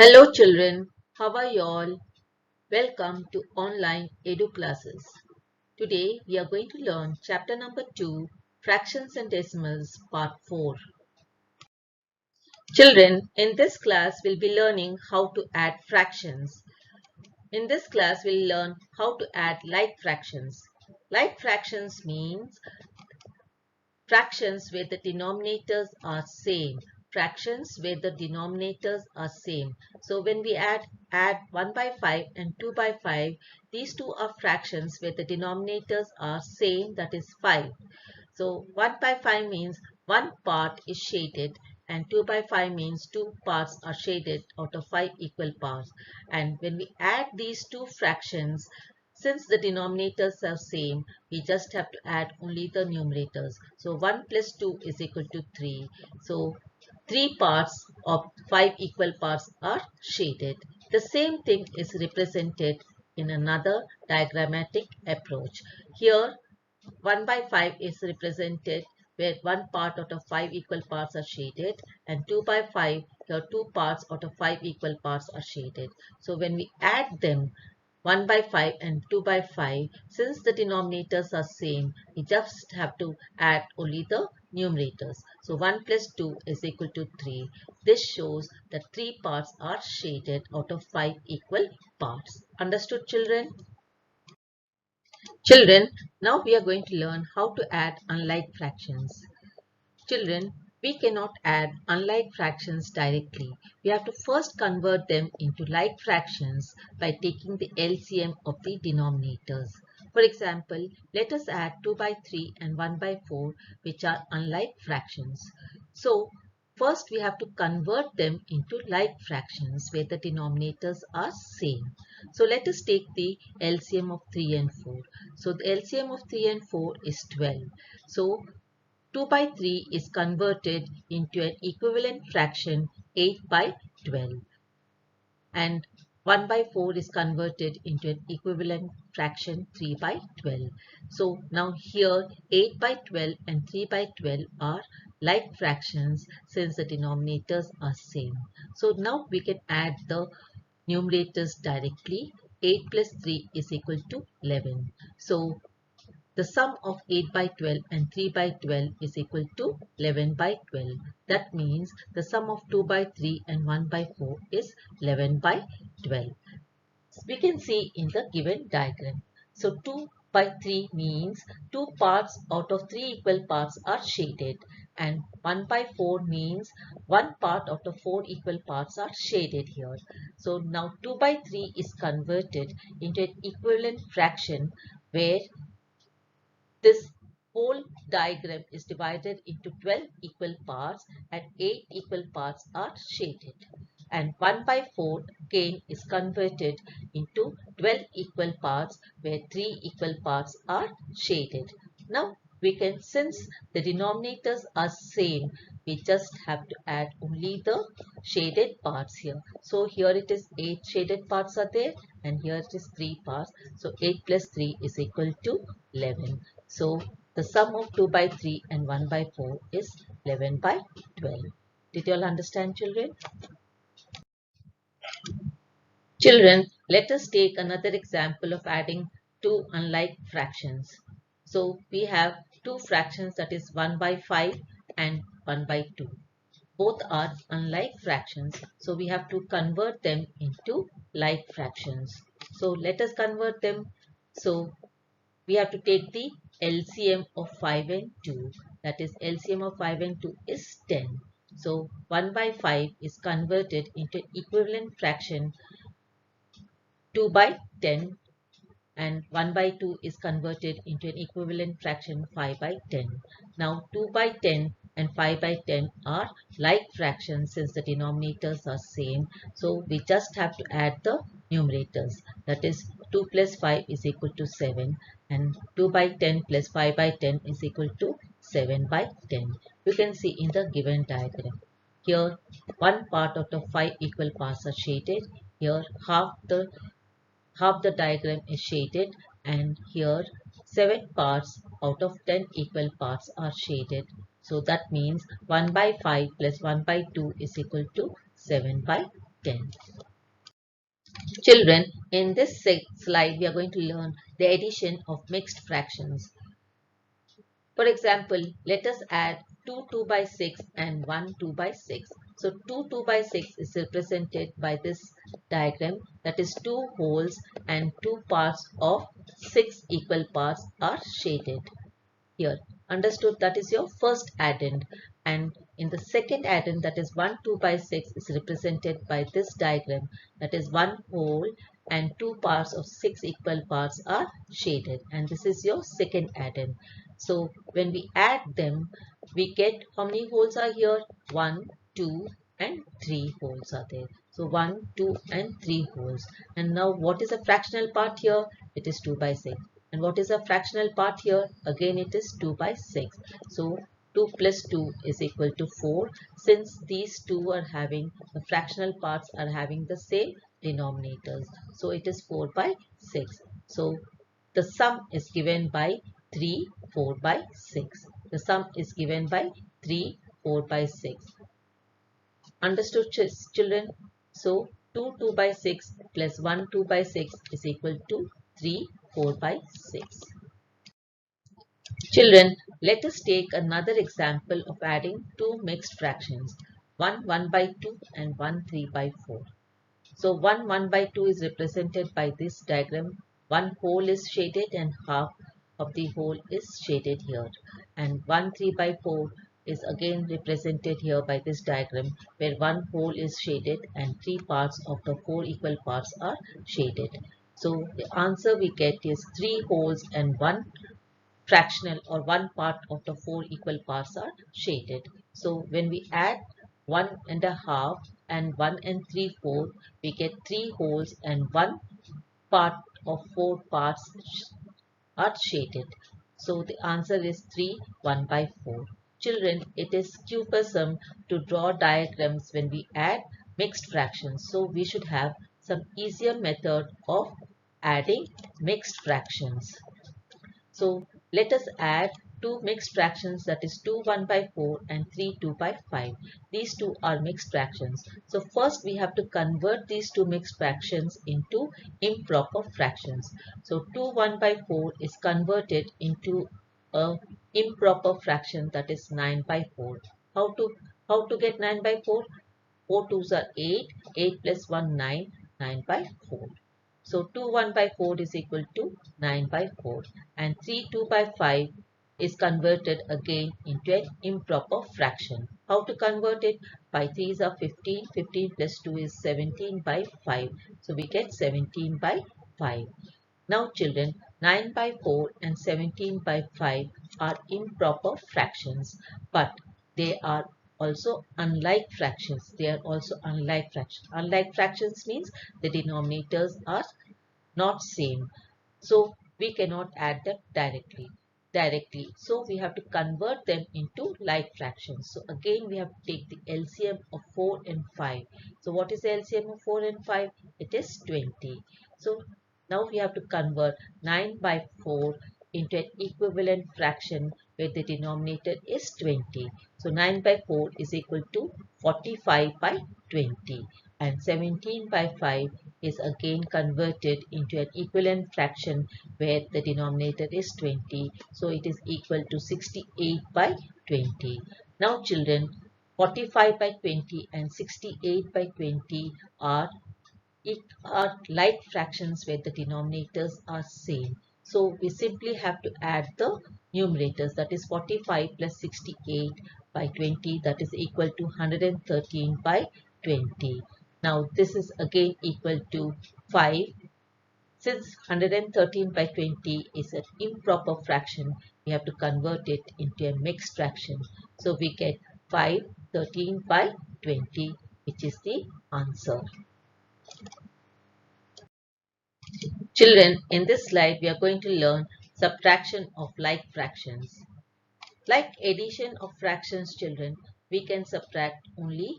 Hello children, how are you all? Welcome to online Edu classes. Today we are going to learn chapter number 2, Fractions and Decimals, part 4. Children, in this class we'll be learning how to add fractions. In this class we'll learn how to add like fractions. Like fractions means fractions where the denominators are same. Fractions where the denominators are same. So when we add 1 by 5 and 2 by 5, these two are fractions where the denominators are same, that is 5. So 1 by 5 means one part is shaded and 2 by 5 means two parts are shaded out of 5 equal parts. And when we add these two fractions, since the denominators are same, we just have to add only the numerators. So 1 plus 2 is equal to 3. So 3 parts of 5 equal parts are shaded. The same thing is represented in another diagrammatic approach. Here 1 by 5 is represented where one part out of 5 equal parts are shaded, and 2 by 5, here two parts out of 5 equal parts are shaded. So when we add them, 1 by 5 and 2 by 5, since the denominators are same, we just have to add only the numerators. So 1 plus 2 is equal to 3. This shows that 3 parts are shaded out of 5 equal parts. Understood, children? Children, now we are going to learn how to add unlike fractions. Children, we cannot add unlike fractions directly. We have to first convert them into like fractions by taking the LCM of the denominators. For example, let us add 2 by 3 and 1 by 4, which are unlike fractions. So, first we have to convert them into like fractions where the denominators are same. So let us take the LCM of 3 and 4. So the LCM of 3 and 4 is 12. So 2 by 3 is converted into an equivalent fraction 8 by 12. And 1 by 4 is converted into an equivalent fraction 3 by 12. So now here 8 by 12 and 3 by 12 are like fractions since the denominators are same. So now we can add the numerators directly. 8 plus 3 is equal to 11. So the sum of 8 by 12 and 3 by 12 is equal to 11 by 12. That means the sum of 2 by 3 and 1 by 4 is 11 by 12. We can see in the given diagram. So 2 by 3 means 2 parts out of 3 equal parts are shaded, and 1 by 4 means 1 part out of 4 equal parts are shaded here. So now 2 by 3 is converted into an equivalent fraction where this whole diagram is divided into 12 equal parts and 8 equal parts are shaded. And 1 by 4 again is converted into 12 equal parts where 3 equal parts are shaded. Now we can, since the denominators are same, we just have to add only the shaded parts here. So here it is 8 shaded parts are there and here it is 3 parts. So 8 plus 3 is equal to 11. So the sum of 2 by 3 and 1 by 4 is 11 by 12. Did you all understand, children? Children, let us take another example of adding two unlike fractions. So we have two fractions, that is 1 by 5 and 1 by 2. Both are unlike fractions, so we have to convert them into like fractions. So let us convert them. So we have to take the LCM of 5 and 2. That is LCM of 5 and 2 is 10. So 1 by 5 is converted into an equivalent fraction 2 by 10, and 1 by 2 is converted into an equivalent fraction 5 by 10. Now 2 by 10 and 5 by 10 are like fractions since the denominators are same. So we just have to add the numerators. That is 2 plus 5 is equal to 7 and 2 by 10 plus 5 by 10 is equal to 7 by 10. You can see in the given diagram. Here one part out of 5 equal parts are shaded. Here half the diagram is shaded, and here 7 parts out of 10 equal parts are shaded. So that means 1 by 5 plus 1 by 2 is equal to 7 by 10. Children, in this slide we are going to learn the addition of mixed fractions. For example, let us add 2 2 by 6 and 1 2 by 6. So 2 2 by 6 is represented by this diagram, that is 2 wholes and 2 parts of 6 equal parts are shaded here. Understood? That is your first addend. And in the second addend, that is 1 2 by 6 is represented by this diagram, that is 1 whole and 2 parts of 6 equal parts are shaded, and this is your second addend. So when we add them, we get how many holes are here? 1 2 and 3 holes are there. So 1 2 and 3 holes. And now what is a fractional part here? It is 2 by 6. And what is a fractional part here? Again it is 2 by 6. So 2 plus 2 is equal to 4. Since these two are having, the fractional parts are having the same denominators. So it is 4 by 6. So the sum is given by 3, 4 by 6. The sum is given by 3, 4 by 6. Understood, children? So 2 2 by 6 plus 1 2 by 6 is equal to 3 4 by 6. Children, let us take another example of adding two mixed fractions, 1 1 by 2 and 1 3 by 4. So 1 1 by 2 is represented by this diagram. One whole is shaded and half of the whole is shaded here. And 1 3 by 4 is again represented here by this diagram, where one whole is shaded and 3 parts of the 4 equal parts are shaded. So the answer we get is 3 wholes and 1 fractional or 1 part of the 4 equal parts are shaded. So when we add 1 and a half and 1 and 3/4, we get 3 wholes and 1 part of 4 parts are shaded. So the answer is 3 1 by 4. Children, it is cumbersome to draw diagrams when we add mixed fractions. So we should have some easier method of adding mixed fractions. So let us add two mixed fractions, that is 2 1 by 4 and 3 2 by 5. These two are mixed fractions. So first we have to convert these two mixed fractions into improper fractions. So 2 1 by 4 is converted into a improper fraction, that is 9 by 4. How to get 9 by 4? 4 2s are 8, 8 plus 1 9, 9 by 4. So 2 1 by 4 is equal to 9 by 4, and 3 2 by 5 is converted again into an improper fraction. How to convert it? 5 3s are 15, 15 plus 2 is 17 by 5. So we get 17 by 5. Now children, 9 by 4 and 17 by 5 are improper fractions, but they are also unlike fractions. They are also unlike fractions. Unlike fractions means the denominators are not same. So we cannot add them directly. So we have to convert them into like fractions. So again we have to take the LCM of 4 and 5. So what is the LCM of 4 and 5? It is 20. So now we have to convert 9 by 4 into an equivalent fraction where the denominator is 20. So 9 by 4 is equal to 45 by 20, and 17 by 5 is again converted into an equivalent fraction where the denominator is 20. So it is equal to 68 by 20. Now children, 45 by 20 and 68 by 20 are like fractions where the denominators are same. So we simply have to add the numerators, that is 45 plus 68 by 20, that is equal to 113 by 20. Now this is again equal to 5. Since 113 by 20 is an improper fraction, we have to convert it into a mixed fraction. So we get 5 13 by 20, which is the answer. Children, in this slide we are going to learn subtraction of like fractions. Like addition of fractions, children, we can subtract only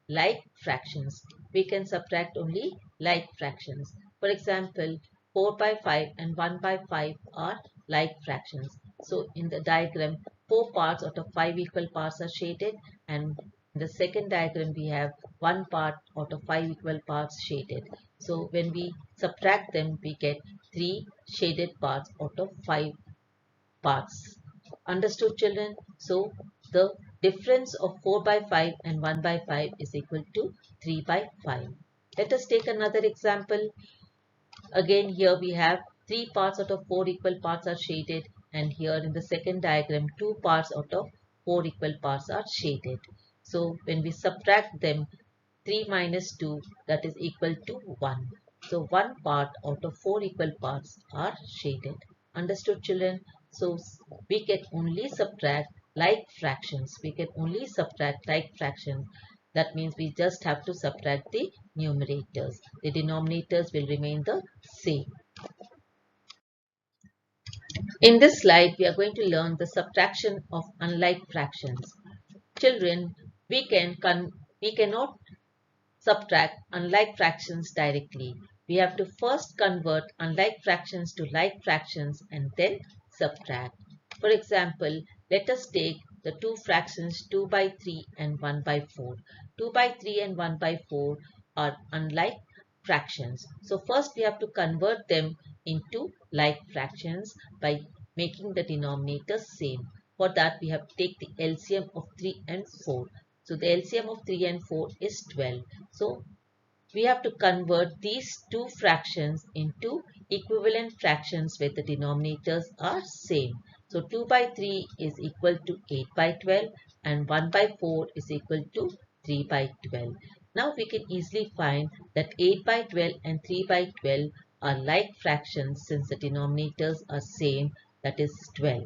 like fractions. We can subtract only like fractions. For example, 4 by 5 and 1 by 5 are like fractions. So in the diagram, 4 parts out of 5 equal parts are shaded, and In the second diagram, we have one part out of 5 equal parts shaded. So when we subtract them, we get 3 shaded parts out of 5 parts. Understood, children? So the difference of 4 by 5 and 1 by 5 is equal to 3 by 5. Let us take another example. Again, here we have 3 parts out of 4 equal parts are shaded, and here in the second diagram 2 parts out of 4 equal parts are shaded. So when we subtract them, 3 minus 2, that is equal to 1. So one part out of 4 equal parts are shaded. Understood, children? So we can only subtract like fractions. We can only subtract like fractions. That means we just have to subtract the numerators. The denominators will remain the same. In this slide, we are going to learn the subtraction of unlike fractions. Children, we cannot subtract unlike fractions directly. We have to first convert unlike fractions to like fractions and then subtract. For example, let us take the two fractions 2 by 3 and 1 by 4. 2 by 3 and 1 by 4 are unlike fractions. So first we have to convert them into like fractions by making the denominators same. For that we have to take the LCM of 3 and 4. So the LCM of 3 and 4 is 12. So we have to convert these two fractions into equivalent fractions where the denominators are same. So 2 by 3 is equal to 8 by 12 and 1 by 4 is equal to 3 by 12. Now we can easily find that 8 by 12 and 3 by 12 are like fractions since the denominators are same, that is 12.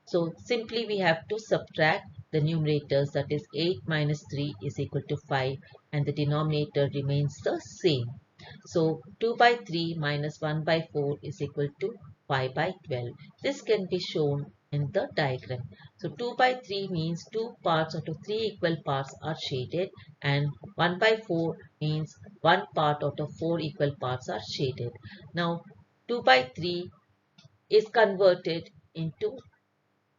So simply we have to subtract the numerators, that is 8 minus 3 is equal to 5, and the denominator remains the same. So 2 by 3 minus 1 by 4 is equal to 5 by 12. This can be shown in the diagram. So 2 by 3 means 2 parts out of 3 equal parts are shaded, and 1 by 4 means 1 part out of 4 equal parts are shaded. Now 2 by 3 is converted into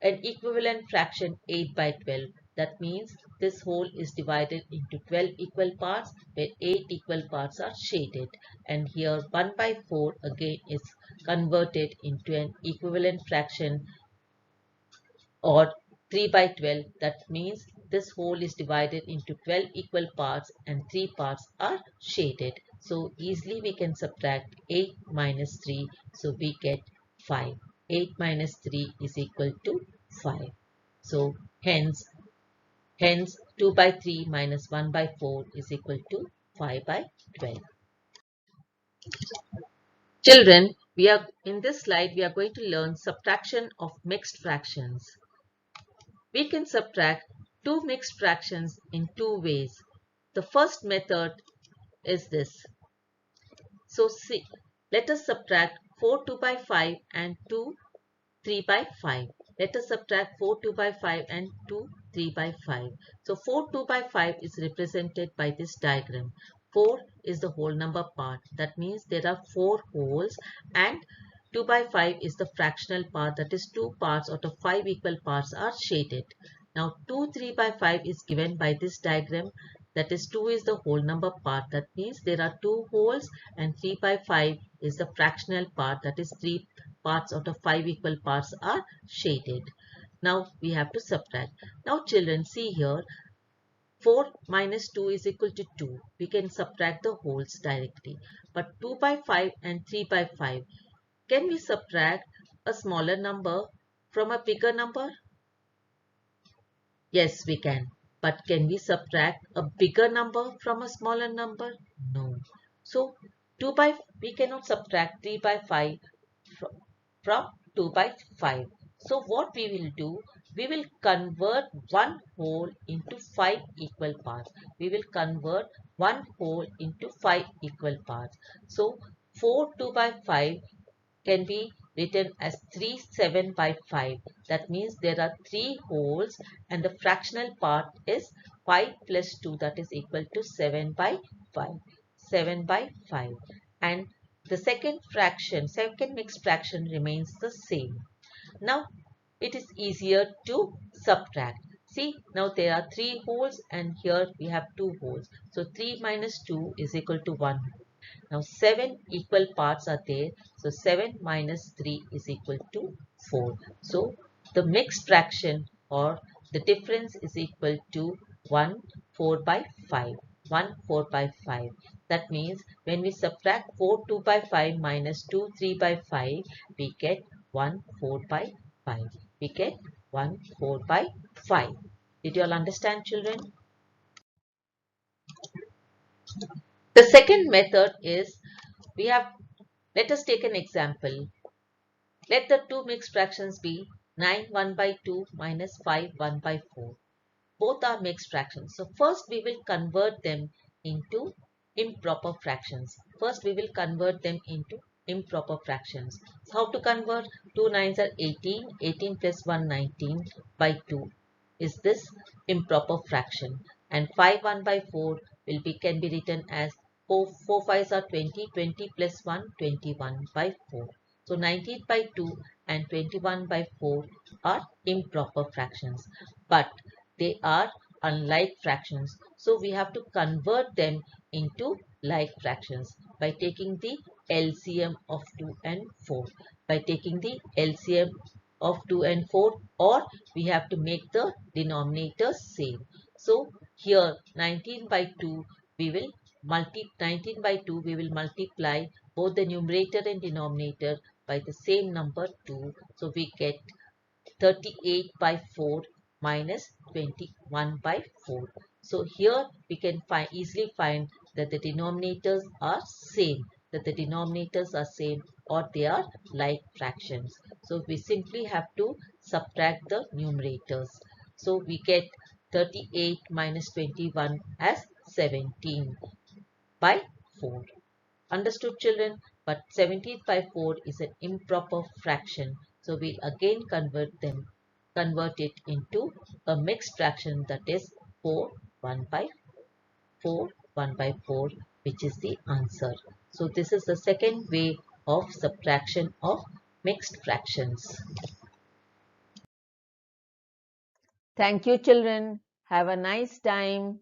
an equivalent fraction 8 by 12. That means this whole is divided into 12 equal parts where 8 equal parts are shaded. And here 1 by 4 again is converted into an equivalent fraction or 3 by 12. That means this whole is divided into 12 equal parts and 3 parts are shaded. So easily we can subtract 8 minus 3. So we get 5. 8 minus 3 is equal to 5. So hence 2 by 3 minus 1 by 4 is equal to 5 by 12. Children, we are in this slide we are going to learn subtraction of mixed fractions. We can subtract two mixed fractions in two ways. The first method is this. So see, let us subtract 4 2 by 5 and 2 3 by 5. Let us subtract 4 2 by 5 and 2 3 by 5. So 4 2 by 5 is represented by this diagram. 4 is the whole number part. That means there are 4 wholes, and 2 by 5 is the fractional part, that is 2 parts out of 5 equal parts are shaded. Now 2 3 by 5 is given by this diagram, that is 2 is the whole number part. That means there are 2 wholes, and 3 by 5 is the fractional part, that is 3 parts out of 5 equal parts are shaded. Now we have to subtract. Now children, see here, 4 minus 2 is equal to 2. We can subtract the wholes directly. But 2 by 5 and 3 by 5, can we subtract a smaller number from a bigger number? Yes, we can. But can we subtract a bigger number from a smaller number? No. So we cannot subtract 3 by 5 from 2 by 5. So what we will do, we will convert one whole into 5 equal parts. We will convert one whole into 5 equal parts. So 4 2 by 5 can be written as 3 7 by 5. That means there are 3 wholes, and the fractional part is 5 plus 2, that is equal to 7 by 5. 7 by 5. And the second mixed fraction remains the same. Now it is easier to subtract. See, now there are 3 wholes and here we have 2 wholes. So 3 minus 2 is equal to 1. Now 7 equal parts are there. So 7 minus 3 is equal to 4. So the mixed fraction or the difference is equal to 1 4 by 5. 1 4 by 5. That means when we subtract 4 2 by 5 minus 2 3 by 5, we get 1 4 by 5. We get 1 4 by 5. Did you all understand, children? The second method is we have, let us take an example. Let the two mixed fractions be 9 1 by 2 minus 5 1 by 4. Both are mixed fractions. So first we will convert them into improper fractions. First we will convert them into improper fractions. So how to convert? 2 nines are 18. 18 plus 1 19 by 2 is this improper fraction. And 5 1 by 4 can be written as 4 5s are 20. 20 plus 1 21 by 4. So 19 by 2 and 21 by 4 are improper fractions. But they are unlike fractions. So we have to convert them into like fractions by taking the LCM of 2 and 4. By taking the LCM of 2 and 4, or we have to make the denominators same. So here 19 by 2 we will 19 by 2 we will multiply both the numerator and denominator by the same number 2. So we get 38 by 4 minus 21 by 4. So here we can easily find that the denominators are same, or they are like fractions. So we simply have to subtract the numerators. So we get 38 minus 21 as 17 by 4. Understood, children? But 17 by 4 is an improper fraction. So we'll again convert it into a mixed fraction, that is 4 1 by 4 1 by 4, which is the answer. So this is the second way of subtraction of mixed fractions. Thank you, children. Have a nice time.